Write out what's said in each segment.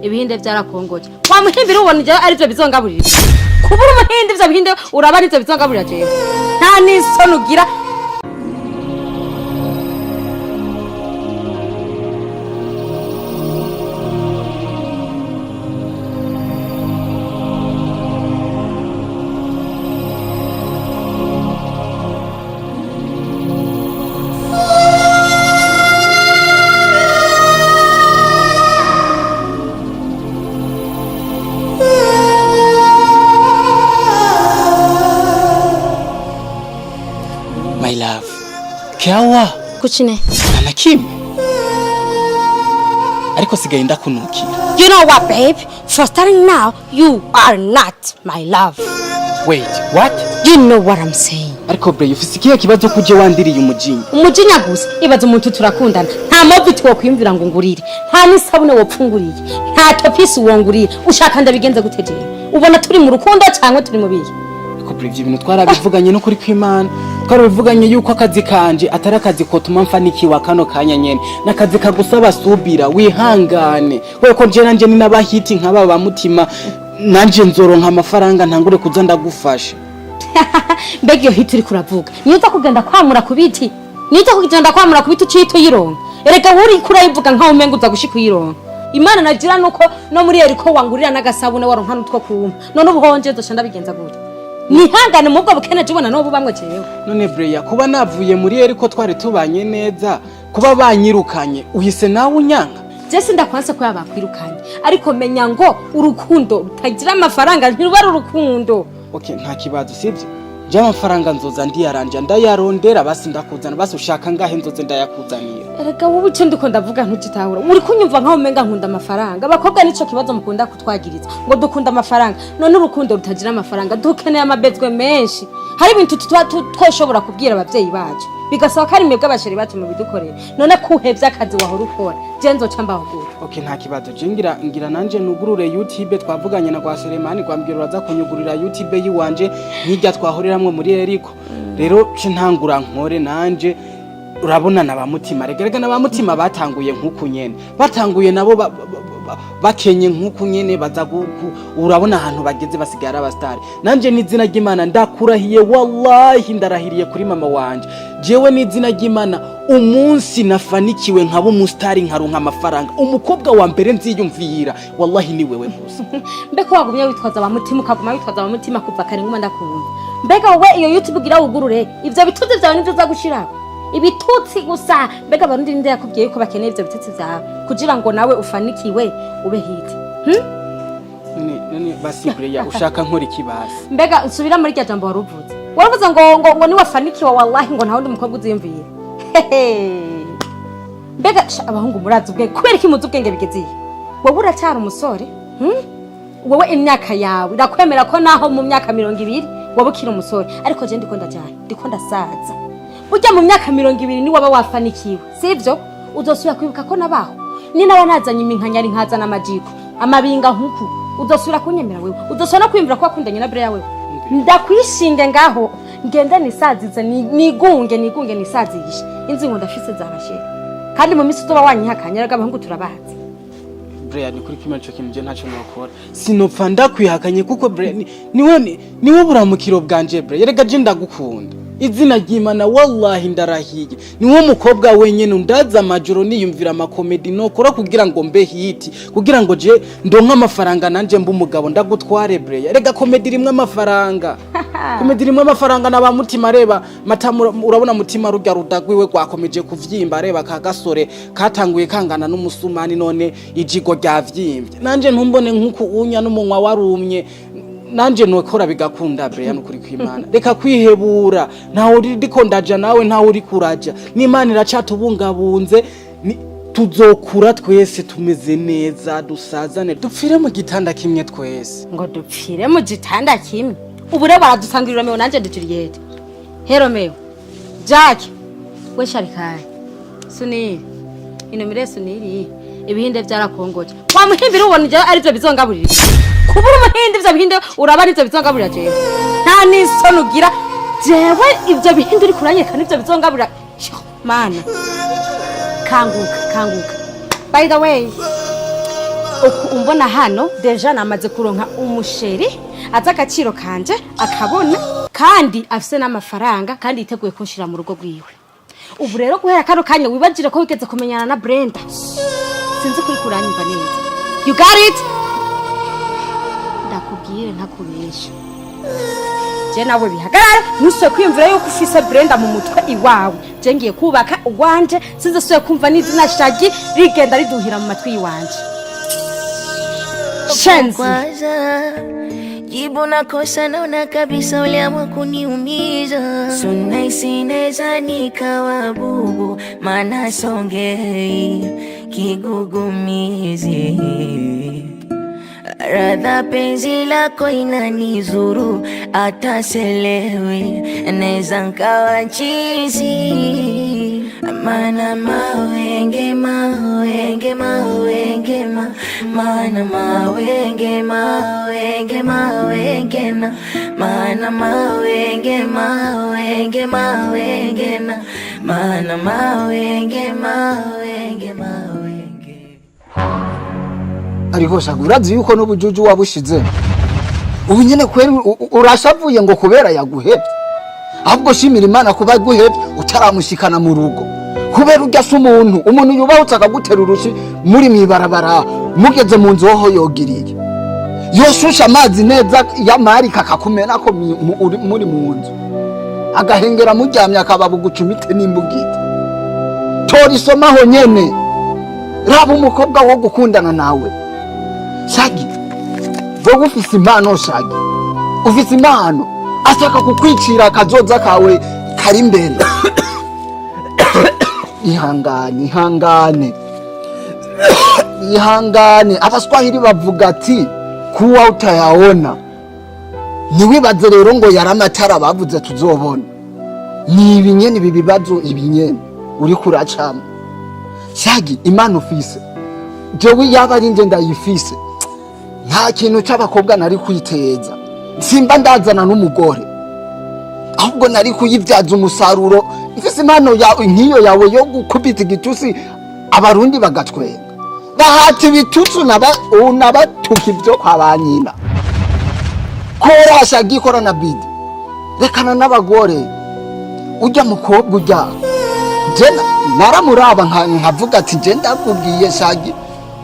ibihinde byarakongoje wa muhimbira ubona ije ari byo bizongaburira kubura umuhinde byo bihinde urabari byo bizongaburira jewe nta nisoni ugira. My love. Kiawa. Kuchine. Anakimwe. Ariko sigaye ndakunukira. You know what, babe? For starting now, you are not my love. Wait, what? You know what I'm saying. Ariko bre, ufise ikihe kibazo kuje wandiriye umujinya? Umujinya gusa, ibaza umuntu turakundana. Nta mobiti wo kwimvira ngo ngurire. Nta nisabune wopfunguriye. Nta topisi wonguriye. Ushaka ndabigenze gutegera. Ubona turi mu rukundo cyangwa turi mu bihe? Ariko bre, ibyo bintu twarabivuganye no kuri kw'Imana. Twarabivuganye yuko akazi kanje atari akazi ko tuma mfanikiwa kano kanya nyene. Nakazi kagusaba subira, wihangane. Wewe ko je nanje ni nabahiti nk'aba ba mutima. Nanje nzoronka amafaranga ntangure kuza ndagufasha. Mbega iyo hiti uri kuravuga niyo kugenda kwamura ku biti niyo kugenda kwamura ku biti cito yironka erega uri kurayivuga nkaho umenga uza gushika yironka Imana nagira nuko no muri eriko wangurira nagasabune waronka nutwo kumpa none ubuhonje doshanda bigenza gute nihangane mubwo bukene jibona no bubamwe jewe. None Breya kuba navuye muri eriko twari tubanye neza kuba banyirukanye uhise nawe unyanga Jesse ndakwanse ko yabakwirukanye ariko menya ngo urukundo rutagira amafaranga ntiruba urukundo. Okay, nta kibazo sibyo. Je amafaranga nzoza ndiyaranja ndayarondera basi ndakuzana basi ushaka ngahe nzoze ndayakuzanira. Erega wowe cyo ndiko ndavuga ntutitahura. Uri kunyumva nkaho umenga nkunda amafaranga. Abakobwa nico kibazo mukunda kutwagiriza ngo dukunda amafaranga. None urukundo rutagira amafaranga dukeneye amabezwe menshi. Hari ibintu twoshobora kubwira abavyeyi bacu. Bigasaba ko ari mwebwe abasheri bacu mu bidukorera. None kuhevya akazi wahora ukora. Je nzoca mbahugura. Okay, nta kibazo. Je ngira nanje nugurure YouTube twavuganye na kwa Selemani kwambwira uraza kunyugurira YouTube yiwanje nkijya twahoriramwe muri eriko. Rero ce ntangura nkore nanje urabona nabamutima regerega nabamutima batanguye nkuku nyene batanguye nabo bakenye nkuku nyene baza urabona ahantu bageze basigara abastari nanje nizina ry'Imana ndakurahiye wallahi ndarahiriye kuri mama wanje jewe nizina ry'Imana umunsi nafanikiwe nkabo umustari nkaronka amafaranga umukobwa wa mbere nziyumvira wallahi ni wewe gusa mbeko wagumye witwaza abamutima ukaguma witwaza abamutima kuva kare nguma ndakumva mbega wowe iyo YouTube gira ugurure ivyo bituzi byawe nivyo zagushiraho ibitutsi gusa mbega barundi nde yakubwiye ko bakeneye ivyo bitutsi vyawe kugira ngo nawe ufanikiwe ube hiti none basi Breya ushaka nkora ikibasi mbega nsubira muri rya jambo waruvuze ngo ni wafanikiwe wallahi ngo nta wundi mukobwa uziyumvira mbega abahungu murazi ubwe kubera iki muzi ubwenge bigeziye wowe uracyari umusore wowe imyaka yawe irakwemera ko naho mu myaka 200 wowe ukiri umusore ariko je ndiko ndasaza ujya mu myaka 200 ni waba wafanikiwe sivyo uzosubira kwibuka ko nabaho ni nawe nazanye iminkanyari nkazana amajiko amabinga nkuku uzosubira kunyemera wewe uzosubira kwimvira ko akundanye na Breya wewe ndakwishinge ngaho ngende nisazize nigunge nisazishe inzi ngo ndafise zabashye kandi mu misi tuba wanyihakanya abahungu turabazi Breya ni kuri kimwe cyo kimje ntacyo nakora sinopfa ndakwihakanye kuko Breya niwe buramukiro bwanje Breya yerega je ndagukunda izina ry'Imana wallahi ndarahiye niwo mukobwa wenyene ndaza amajoro niyumvira amakomedi nokora kugira ngo mbe hiti kugira ngo je ndonka amafaranga nanje mbu umugabo ndagutware Breya rega komedi rimwe amafaranga komedi rimwe amafaranga nabamutima reba urabona mutima rujya rudagwiwe kwakomeje kuvyimba reba kagasore katanguye kangana n'umusumani none ijigo ryavyimbye nanje ntumbone nkuko unya n'umunwa warumye nanje nokora bigakunda Breya n'ukuri kw'Imana reka kwihebura ntaho ndiko ndaja nawe ntaho uri kuraja n'Imana iracatubungabunze tuzokura twese tumeze neza dusazane dupfire mu gitanda kimwe twese ngo dupfire mu gitanda kimwe ubure baradusangirira mewe nanje Juliet Romeo Jack we Sharikari Sunil inomire Sunili ibihinde byarakongoje wa muhimbira ubona ije ari byo bizongaburira kubura umuhinde byo bihinde urabari byo bizongaburira jewe nta nisoni ugira jewe ibyo bihinde uri kuranyeka nibyo bizongaburira mana kanguka by the way uku umbona hano deja namaze kuronka umusheri aza agaciro kanje akabona kandi afise n'amafaranga kandi yiteguye kunshira mu rugo rwiwe. Ubu rero guhera kano kanya wibagire ko wigeze kumenyana na Brenda. Sinzi kuri kuranyumva neza. You got it? Ndakubwire ntakubesha. Je nawe bihagarara nuswe kwiyumvira yuko ufise Brenda mu mutwe iwawe. Je ngiye kubaka uwanje sinze soye kumva n'izina shagi rigenda riduhira mu matwi iwanje. Shenzi. Jibu na kosa naona kabisa uliamua kuniumiza. Suna isineza nikawa bubu maana songei kigugumizi. Radha penzi lako inanizuru hata selewi neza nkawa chizi. Mana mawenge mawenge mawenge mana mawenge mawenge mawenge na mana mawenge mawenge mawenge na mana mawenge mawenge mawenge. Ariko shagurazi yuko n'ubujuju wabushize ubu nyene kweri urashavuye ngo kubera yaguhebye ahubwo shimira Imana kuba guhebye utaramushikana mu rugo kubera uryasa umuntu yubahutse akagutera urushi muri mwibarabara mugeze mu nzu ho yogiriye yoshusha amazi neza yamari kakakumena ko muri mu nzu agahengera muryamye akababu gucumite n'imbugite tori somaho nyene raba umukobwa wo gukundana nawe shagi wowe ufise impano shagi ufise impano ashaka kukwicira akazoza kawe kari imbere. ihangane abaswahili bavuga ati kuwa utayaona niwibaze rero ngo yaramatara bavuze tuzobona ni ibinyene bibibazo ibinyene uri kuracamo shagi imana ufise jewe yaba ari nje ndayifise nta kintu cy'abakobwa nari kwiteza simba ndazana n'umugore ahubwo nari kuyivyaza umusaruro ifise impano yawe nkiyo yawe yo gukubita igitusi abarundi bagatwenga bahati ibitutu unabatuka ibyo kwa banyina korasha gikora na bidi rekana n'abagore ujya mukobwa ujya je naramuraba nkavuga ati je ndakubwiye shagi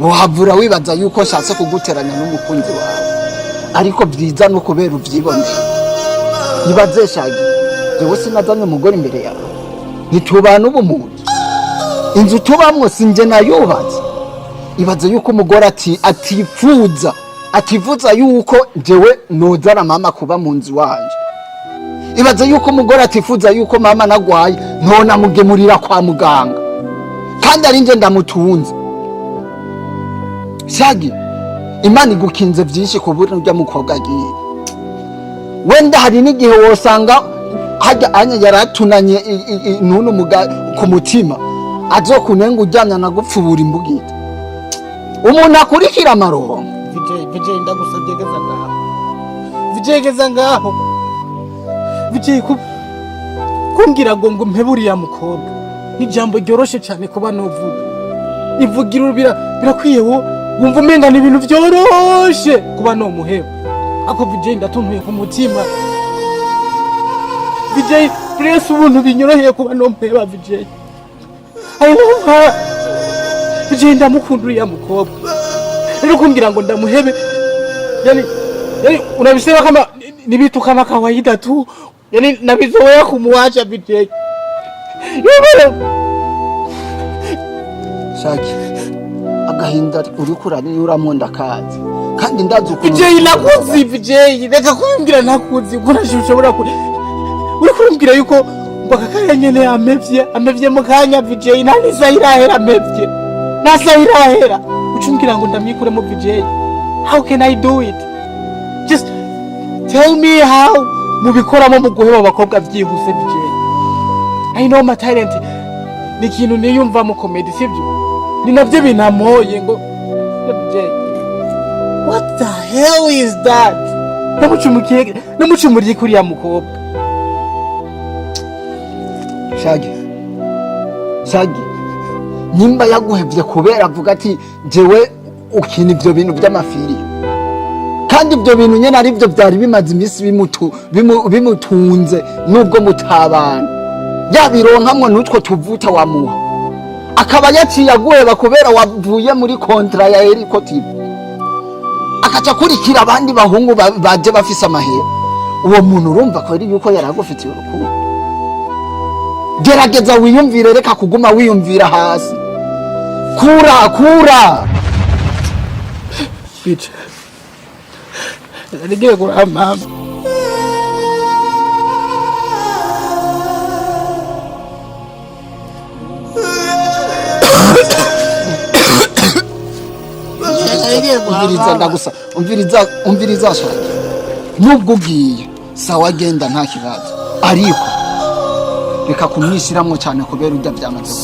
wohavura wibaza yuko shatse kuguteranya n'umukunzi wawe ariko byiza no kubera uvyibonye ibaze shagi jewe sinazanye umugore imbere yawe nitubana ubumuntu inzu tubamwo sinje nayubatse ibaze yuko umugore atifuza yuko jewe nozana mama kuba mu nzu wanje ibaze yuko umugore atifuza yuko mama nagwaye nona mugemurira kwa muganga kandi ari nje ndamutunze shagi Imana igukinze byinshi kubura ujya mukobwa agiye wenda hari n'igihe wosanga hajya anya yaratunanye nunu ku mutima azokunenga ujyanya na gupfubura imbugita umuntu akurikira amaroho VJ ndagusabye geza ngaho VJ kumbwira ngo mpeburiya mukobwa n'ijambo ryoroshe cyane kuba novuga ivugira birakwiye wumva umenga ni ibintu byoroshe kuba no muheba ako VJ ndatuntuye ku mutima VJ please ubuntu binyoroheye kuba no muheba VJ ayumva VJ ndamukunduriya mukobwa rero kumbwira ngo ndamuhebe yani unabisema kama ni vitu kama kawaida tu yani nabizoea kumuacha VJ shaki agahinda uri kurani uramonda kazi kandi ndazi VJ nakuzi VJ reka kumbwira nakuzi kurashobora kuri uri kumbwira yuko mbakakaya nyene amevye mukanya VJ nani sayirahera amevye nasayirahera ucumbwira ngo ndamikure mu VJ how can I do it just tell me how mubikoramo mu guheba abakobwa byihuse VJ I know my talent ni kintu niyumva mu comedy sibyo ni navyo binamoye ngo VJ what the hell is that namucumukiye kuri ya mukobwa shagi nimba yaguhevye kubera avuga ati jewe ukina ibyo bintu by'amafiri kandi ibyo bintu nyene ari byo byari bimaze imisi bimutunze nubwo mutabana yabironkamwe n'utwo tuvuta wamuha akaba yaciye aguheba kubera wavuye muri kontra ya Eriko TV akaca kurikira abandi bahungu baje bafise amahera uwo muntu urumva ko ari yuko yaragufitiye urukundo gerageza wiyumvire reka kuguma wiyumvira hasi kura bice ngiye kuraba mama umviriza shaka nubwo ugiye sawa agenda nta kibazo ariko reka kumwishiramwo cyane kubera ujya byamaze